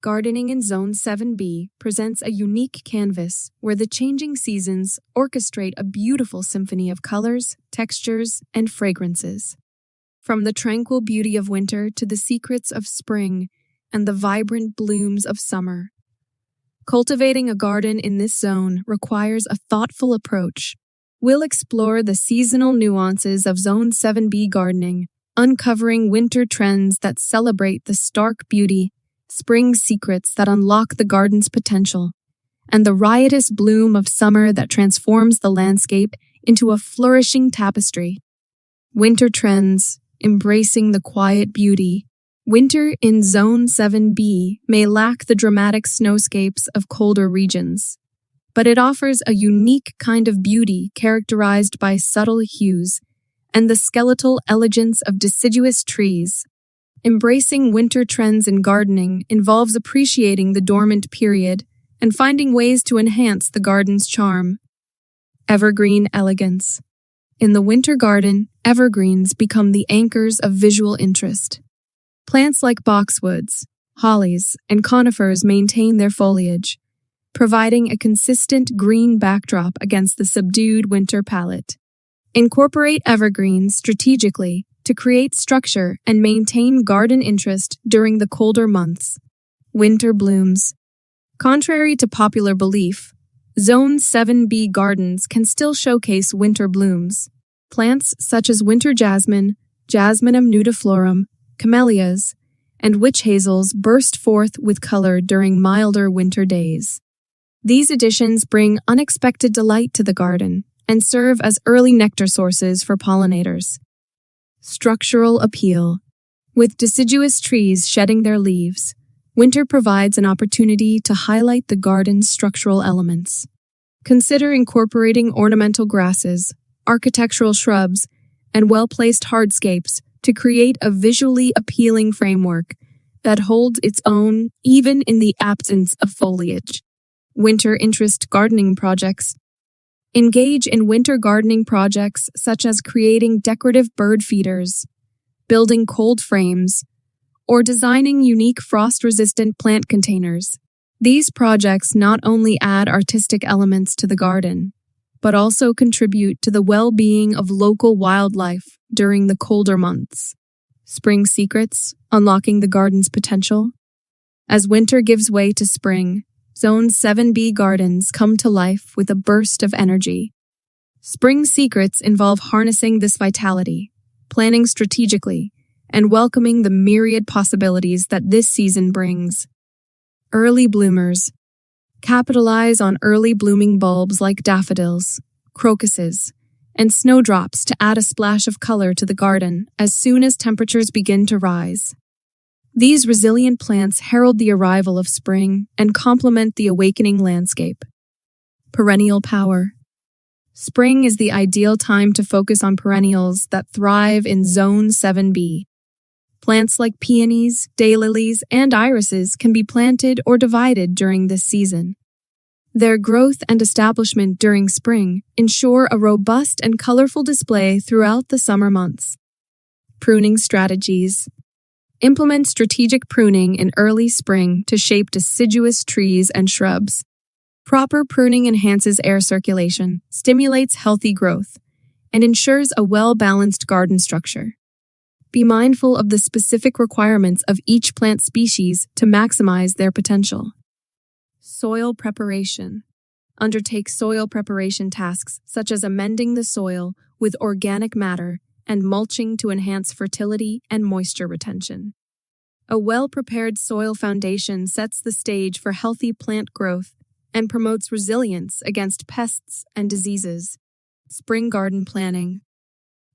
Gardening in Zone 7B presents a unique canvas where the changing seasons orchestrate a beautiful symphony of colors, textures, and fragrances. From the tranquil beauty of winter to the secrets of spring and the vibrant blooms of summer. Cultivating a garden in this zone requires a thoughtful approach. We'll explore the seasonal nuances of Zone 7B gardening, uncovering winter trends that celebrate the stark beauty, spring secrets that unlock the garden's potential, and the riotous bloom of summer that transforms the landscape into a flourishing tapestry. Winter trends, embracing the quiet beauty. Winter in Zone 7B may lack the dramatic snowscapes of colder regions, but it offers a unique kind of beauty characterized by subtle hues and the skeletal elegance of deciduous trees. Embracing winter trends in gardening involves appreciating the dormant period and finding ways to enhance the garden's charm. Evergreen elegance. In the winter garden, evergreens become the anchors of visual interest. Plants like boxwoods, hollies, and conifers maintain their foliage, providing a consistent green backdrop against the subdued winter palette. Incorporate evergreens strategically to create structure and maintain garden interest during the colder months. Winter blooms. Contrary to popular belief, Zone 7B gardens can still showcase winter blooms. Plants such as winter jasmine, Jasminum nudiflorum, camellias, and witch hazels burst forth with color during milder winter days. These additions bring unexpected delight to the garden and serve as early nectar sources for pollinators. Structural appeal. With deciduous trees shedding their leaves, winter provides an opportunity to highlight the garden's structural elements. Consider incorporating ornamental grasses, architectural shrubs, and well-placed hardscapes to create a visually appealing framework that holds its own even in the absence of foliage. Winter interest gardening projects. Engage in winter gardening projects such as creating decorative bird feeders, building cold frames, or designing unique frost-resistant plant containers. These projects not only add artistic elements to the garden, but also contribute to the well-being of local wildlife during the colder months. Spring secrets, unlocking the garden's potential. As winter gives way to spring, Zone 7B gardens come to life with a burst of energy. Spring secrets involve harnessing this vitality, planning strategically, and welcoming the myriad possibilities that this season brings. Early bloomers. Capitalize on early blooming bulbs like daffodils, crocuses, and snowdrops to add a splash of color to the garden as soon as temperatures begin to rise. These resilient plants herald the arrival of spring and complement the awakening landscape. Perennial power. Spring is the ideal time to focus on perennials that thrive in Zone 7B. Plants like peonies, daylilies, and irises can be planted or divided during this season. Their growth and establishment during spring ensure a robust and colorful display throughout the summer months. Pruning strategies. Implement strategic pruning in early spring to shape deciduous trees and shrubs. Proper pruning enhances air circulation, stimulates healthy growth, and ensures a well-balanced garden structure. Be mindful of the specific requirements of each plant species to maximize their potential. Soil preparation. Undertake soil preparation tasks such as amending the soil with organic matter and mulching to enhance fertility and moisture retention. A well-prepared soil foundation sets the stage for healthy plant growth and promotes resilience against pests and diseases. Spring garden planning.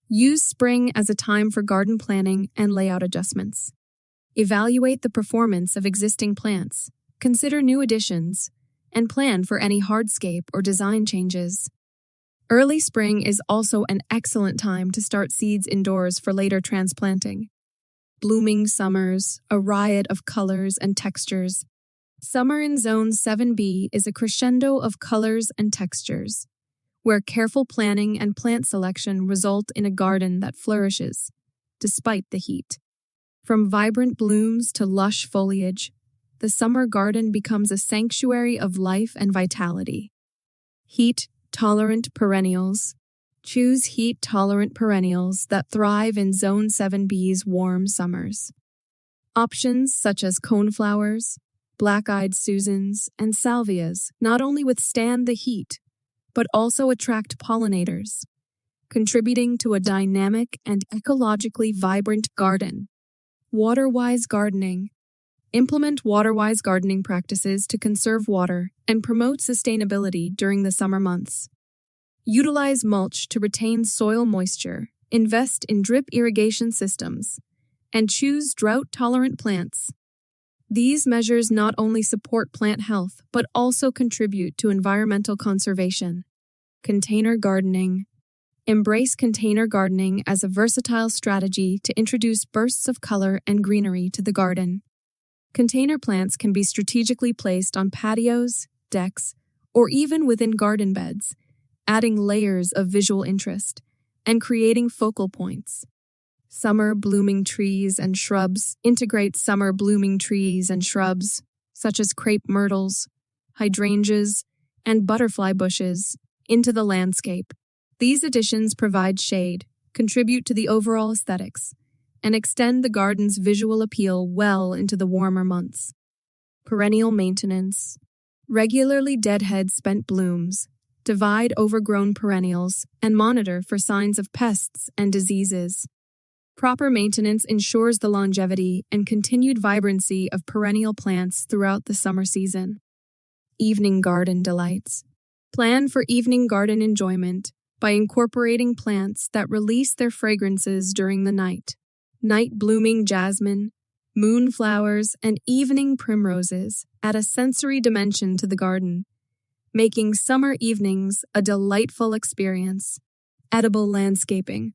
Use spring as a time for garden planning and layout adjustments. Evaluate the performance of existing plants, consider new additions, and plan for any hardscape or design changes. Early spring is also an excellent time to start seeds indoors for later transplanting. Blooming summers, a riot of colors and textures. Summer in Zone 7B is a crescendo of colors and textures, where careful planning and plant selection result in a garden that flourishes, despite the heat. From vibrant blooms to lush foliage, the summer garden becomes a sanctuary of life and vitality. Heat-tolerant perennials. Choose heat-tolerant perennials that thrive in Zone 7B's warm summers. Options such as coneflowers, black-eyed Susans, and salvias not only withstand the heat, but also attract pollinators, contributing to a dynamic and ecologically vibrant garden. Water-wise gardening. Implement water-wise gardening practices to conserve water and promote sustainability during the summer months. Utilize mulch to retain soil moisture, invest in drip irrigation systems, and choose drought-tolerant plants. These measures not only support plant health, but also contribute to environmental conservation. Container gardening. Embrace container gardening as a versatile strategy to introduce bursts of color and greenery to the garden. Container plants can be strategically placed on patios, decks, or even within garden beds, adding layers of visual interest and creating focal points. Summer blooming trees and shrubs. Integrate summer blooming trees and shrubs, such as crepe myrtles, hydrangeas, and butterfly bushes, into the landscape. These additions provide shade, contribute to the overall aesthetics, and extend the garden's visual appeal well into the warmer months. Perennial maintenance. Regularly deadhead spent blooms, divide overgrown perennials, and monitor for signs of pests and diseases. Proper maintenance ensures the longevity and continued vibrancy of perennial plants throughout the summer season. Evening garden delights. Plan for evening garden enjoyment by incorporating plants that release their fragrances during the night. Night-blooming jasmine, moonflowers, and evening primroses add a sensory dimension to the garden, making summer evenings a delightful experience. Edible landscaping.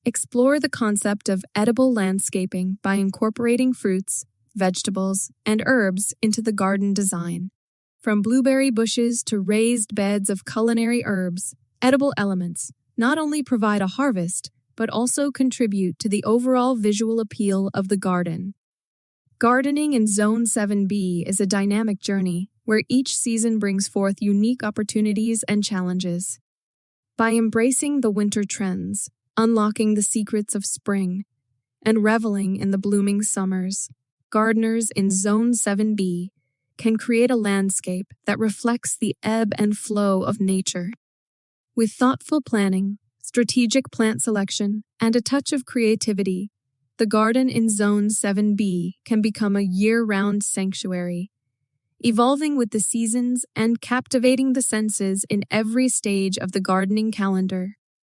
Explore the concept of edible landscaping by incorporating fruits, vegetables, and herbs into the garden design. From blueberry bushes to raised beds of culinary herbs, edible elements not only provide a harvest, but also contribute to the overall visual appeal of the garden. Gardening in Zone 7B is a dynamic journey where each season brings forth unique opportunities and challenges. By embracing the winter trends, unlocking the secrets of spring, and reveling in the blooming summers, gardeners in Zone 7B can create a landscape that reflects the ebb and flow of nature. With thoughtful planning, strategic plant selection, and a touch of creativity, the garden in Zone 7B can become a year-round sanctuary, evolving with the seasons and captivating the senses in every stage of the gardening calendar.